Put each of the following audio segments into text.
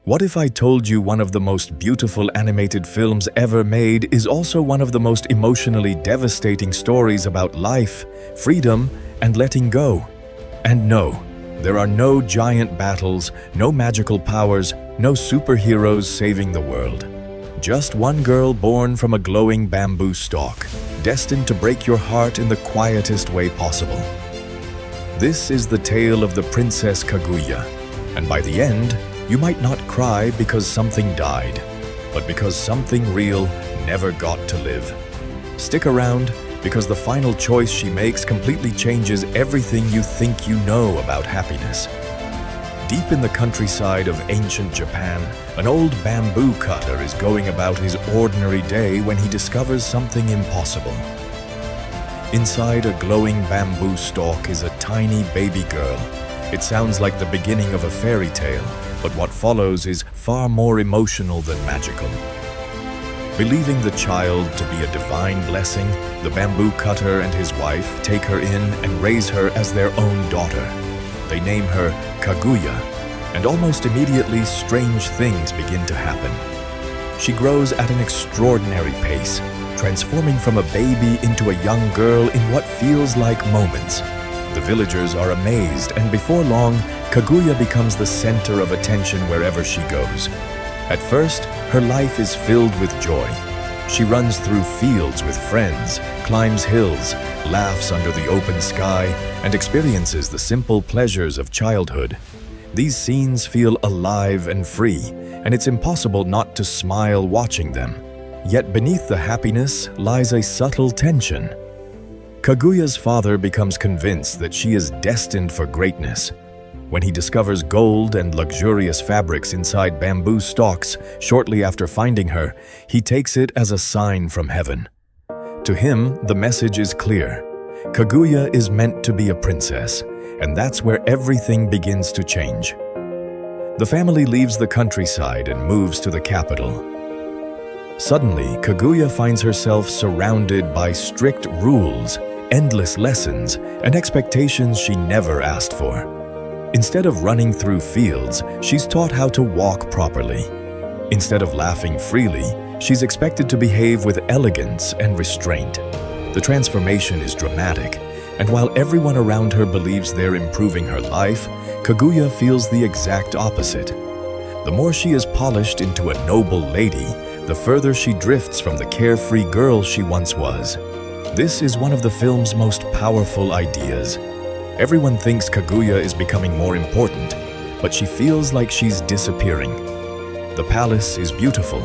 What if I told you one of the most beautiful animated films ever made is also one of the most emotionally devastating stories about life, freedom, and letting go? And no, there are no giant battles, no magical powers, no superheroes saving the world. Just one girl born from a glowing bamboo stalk, destined to break your heart in the quietest way possible. This is the tale of the Princess Kaguya, and by the end, you might not cry because something died, but because something real never got to live. Stick around, because the final choice she makes completely changes everything you think you know about happiness. Deep in the countryside of ancient Japan, an old bamboo cutter is going about his ordinary day when he discovers something impossible. Inside a glowing bamboo stalk is a tiny baby girl. It sounds like the beginning of a fairy tale, but what follows is far more emotional than magical. Believing the child to be a divine blessing, the bamboo cutter and his wife take her in and raise her as their own daughter. They name her Kaguya, and almost immediately strange things begin to happen. She grows at an extraordinary pace, transforming from a baby into a young girl in what feels like moments. The villagers are amazed, and before long, Kaguya becomes the center of attention wherever she goes. At first, her life is filled with joy. She runs through fields with friends, climbs hills, laughs under the open sky, and experiences the simple pleasures of childhood. These scenes feel alive and free, and it's impossible not to smile watching them. Yet beneath the happiness lies a subtle tension. Kaguya's father becomes convinced that she is destined for greatness. When he discovers gold and luxurious fabrics inside bamboo stalks shortly after finding her, he takes it as a sign from heaven. To him, the message is clear. Kaguya is meant to be a princess, and that's where everything begins to change. The family leaves the countryside and moves to the capital. Suddenly, Kaguya finds herself surrounded by strict rules, endless lessons, and expectations she never asked for. Instead of running through fields, she's taught how to walk properly. Instead of laughing freely, she's expected to behave with elegance and restraint. The transformation is dramatic, and while everyone around her believes they're improving her life, Kaguya feels the exact opposite. The more she is polished into a noble lady, the further she drifts from the carefree girl she once was. This is one of the film's most powerful ideas. Everyone thinks Kaguya is becoming more important, but she feels like she's disappearing. The palace is beautiful,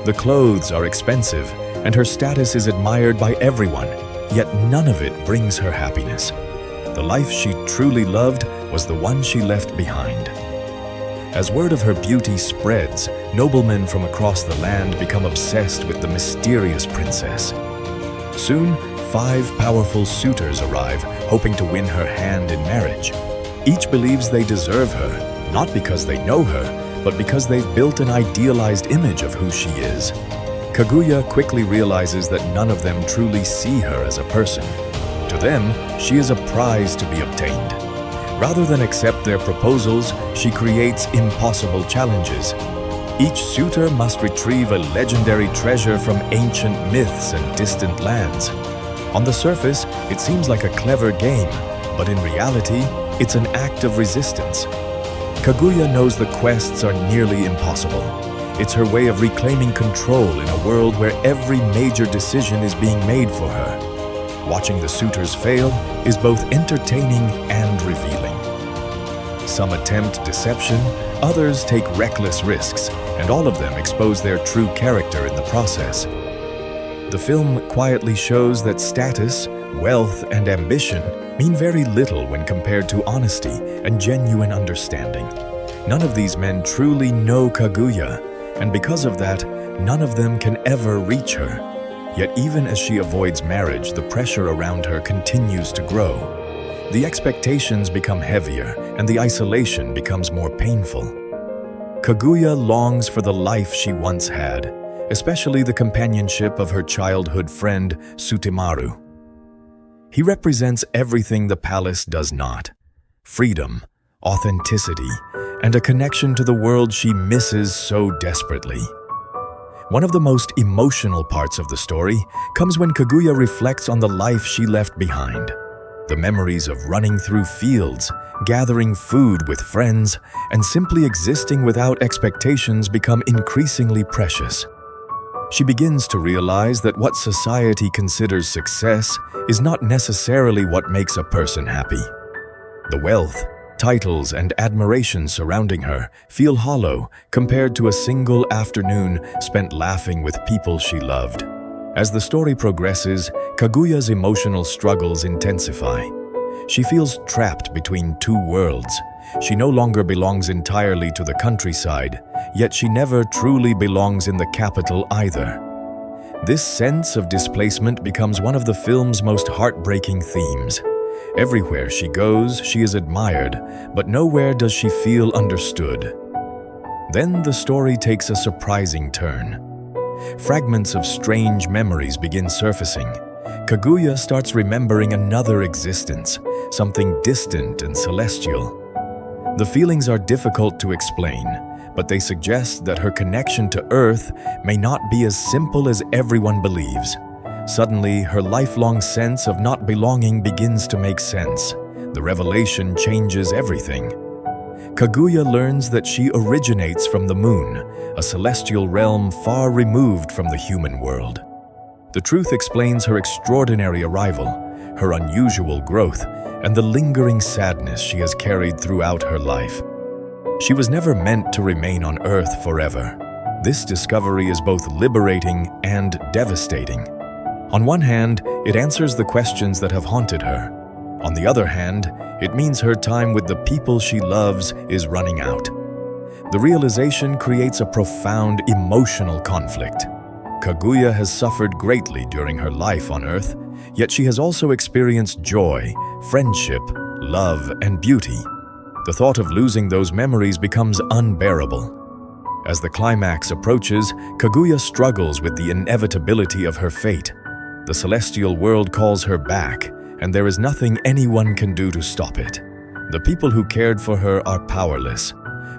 the clothes are expensive, and her status is admired by everyone, yet none of it brings her happiness. The life she truly loved was the one she left behind. As word of her beauty spreads, noblemen from across the land become obsessed with the mysterious princess. Soon, 5 powerful suitors arrive, hoping to win her hand in marriage. Each believes they deserve her, not because they know her, but because they've built an idealized image of who she is. Kaguya quickly realizes that none of them truly see her as a person. To them, she is a prize to be obtained. Rather than accept their proposals, she creates impossible challenges. Each suitor must retrieve a legendary treasure from ancient myths and distant lands. On the surface, it seems like a clever game, but in reality, it's an act of resistance. Kaguya knows the quests are nearly impossible. It's her way of reclaiming control in a world where every major decision is being made for her. Watching the suitors fail is both entertaining and revealing. Some attempt deception, others take reckless risks, and all of them expose their true character in the process. The film quietly shows that status, wealth, and ambition mean very little when compared to honesty and genuine understanding. None of these men truly know Kaguya, and because of that, none of them can ever reach her. Yet even as she avoids marriage, the pressure around her continues to grow. The expectations become heavier, and the isolation becomes more painful. Kaguya longs for the life she once had, especially the companionship of her childhood friend, Sutemaru. He represents everything the palace does not: freedom, authenticity, and a connection to the world she misses so desperately. One of the most emotional parts of the story comes when Kaguya reflects on the life she left behind. The memories of running through fields, gathering food with friends, and simply existing without expectations become increasingly precious. She begins to realize that what society considers success is not necessarily what makes a person happy. The wealth, titles, and admiration surrounding her feel hollow compared to a single afternoon spent laughing with people she loved. As the story progresses, Kaguya's emotional struggles intensify. She feels trapped between two worlds. She no longer belongs entirely to the countryside, yet she never truly belongs in the capital either. This sense of displacement becomes one of the film's most heartbreaking themes. Everywhere she goes, she is admired, but nowhere does she feel understood. Then the story takes a surprising turn. Fragments of strange memories begin surfacing. Kaguya starts remembering another existence, something distant and celestial. The feelings are difficult to explain, but they suggest that her connection to Earth may not be as simple as everyone believes. Suddenly, her lifelong sense of not belonging begins to make sense. The revelation changes everything. Kaguya learns that she originates from the moon, a celestial realm far removed from the human world. The truth explains her extraordinary arrival, her unusual growth, and the lingering sadness she has carried throughout her life. She was never meant to remain on Earth forever. This discovery is both liberating and devastating. On one hand, it answers the questions that have haunted her. On the other hand, it means her time with the people she loves is running out. The realization creates a profound emotional conflict. Kaguya has suffered greatly during her life on Earth, yet she has also experienced joy, friendship, love, and beauty. The thought of losing those memories becomes unbearable. As the climax approaches, Kaguya struggles with the inevitability of her fate. The celestial world calls her back, and there is nothing anyone can do to stop it. The people who cared for her are powerless.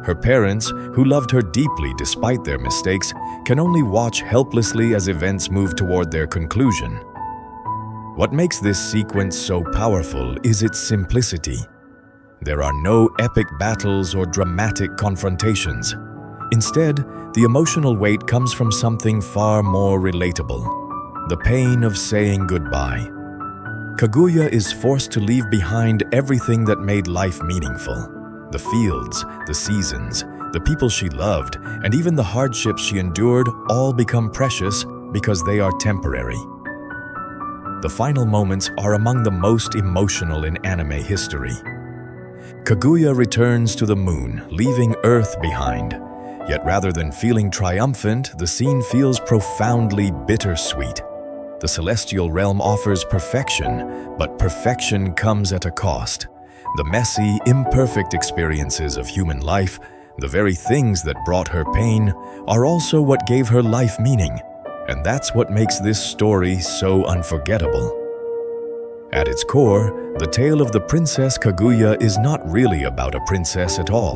Her parents, who loved her deeply despite their mistakes, can only watch helplessly as events move toward their conclusion. What makes this sequence so powerful is its simplicity. There are no epic battles or dramatic confrontations. Instead, the emotional weight comes from something far more relatable: the pain of saying goodbye. Kaguya is forced to leave behind everything that made life meaningful. The fields, the seasons, the people she loved, and even the hardships she endured all become precious because they are temporary. The final moments are among the most emotional in anime history. Kaguya returns to the moon, leaving Earth behind. Yet rather than feeling triumphant, the scene feels profoundly bittersweet. The celestial realm offers perfection, but perfection comes at a cost. The messy, imperfect experiences of human life, the very things that brought her pain, are also what gave her life meaning, and that's what makes this story so unforgettable. At its core, the tale of the Princess Kaguya is not really about a princess at all.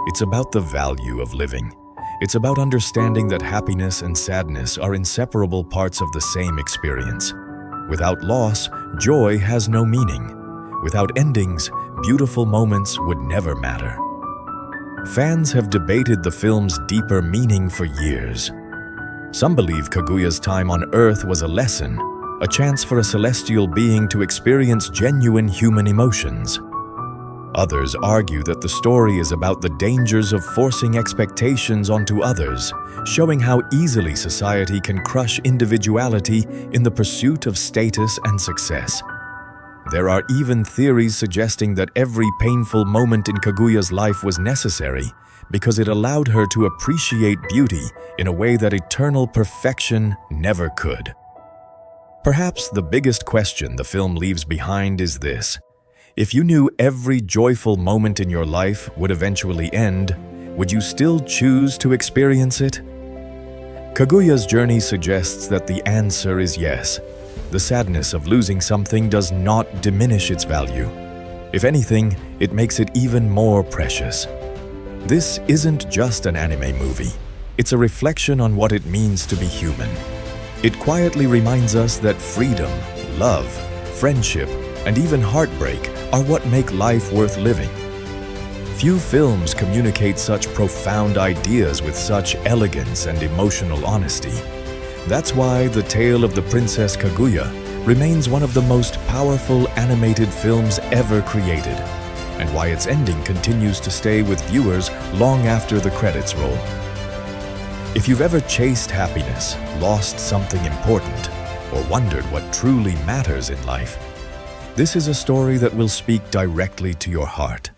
It's about the value of living. It's about understanding that happiness and sadness are inseparable parts of the same experience. Without loss, joy has no meaning. Without endings, beautiful moments would never matter. Fans have debated the film's deeper meaning for years. Some believe Kaguya's time on Earth was a lesson, a chance for a celestial being to experience genuine human emotions. Others argue that the story is about the dangers of forcing expectations onto others, showing how easily society can crush individuality in the pursuit of status and success. There are even theories suggesting that every painful moment in Kaguya's life was necessary because it allowed her to appreciate beauty in a way that eternal perfection never could. Perhaps the biggest question the film leaves behind is this: if you knew every joyful moment in your life would eventually end, would you still choose to experience it? Kaguya's journey suggests that the answer is yes. The sadness of losing something does not diminish its value. If anything, it makes it even more precious. This isn't just an anime movie. It's a reflection on what it means to be human. It quietly reminds us that freedom, love, friendship, and even heartbreak are what make life worth living. Few films communicate such profound ideas with such elegance and emotional honesty. That's why The Tale of the Princess Kaguya remains one of the most powerful animated films ever created, and why its ending continues to stay with viewers long after the credits roll. If you've ever chased happiness, lost something important, or wondered what truly matters in life, this is a story that will speak directly to your heart.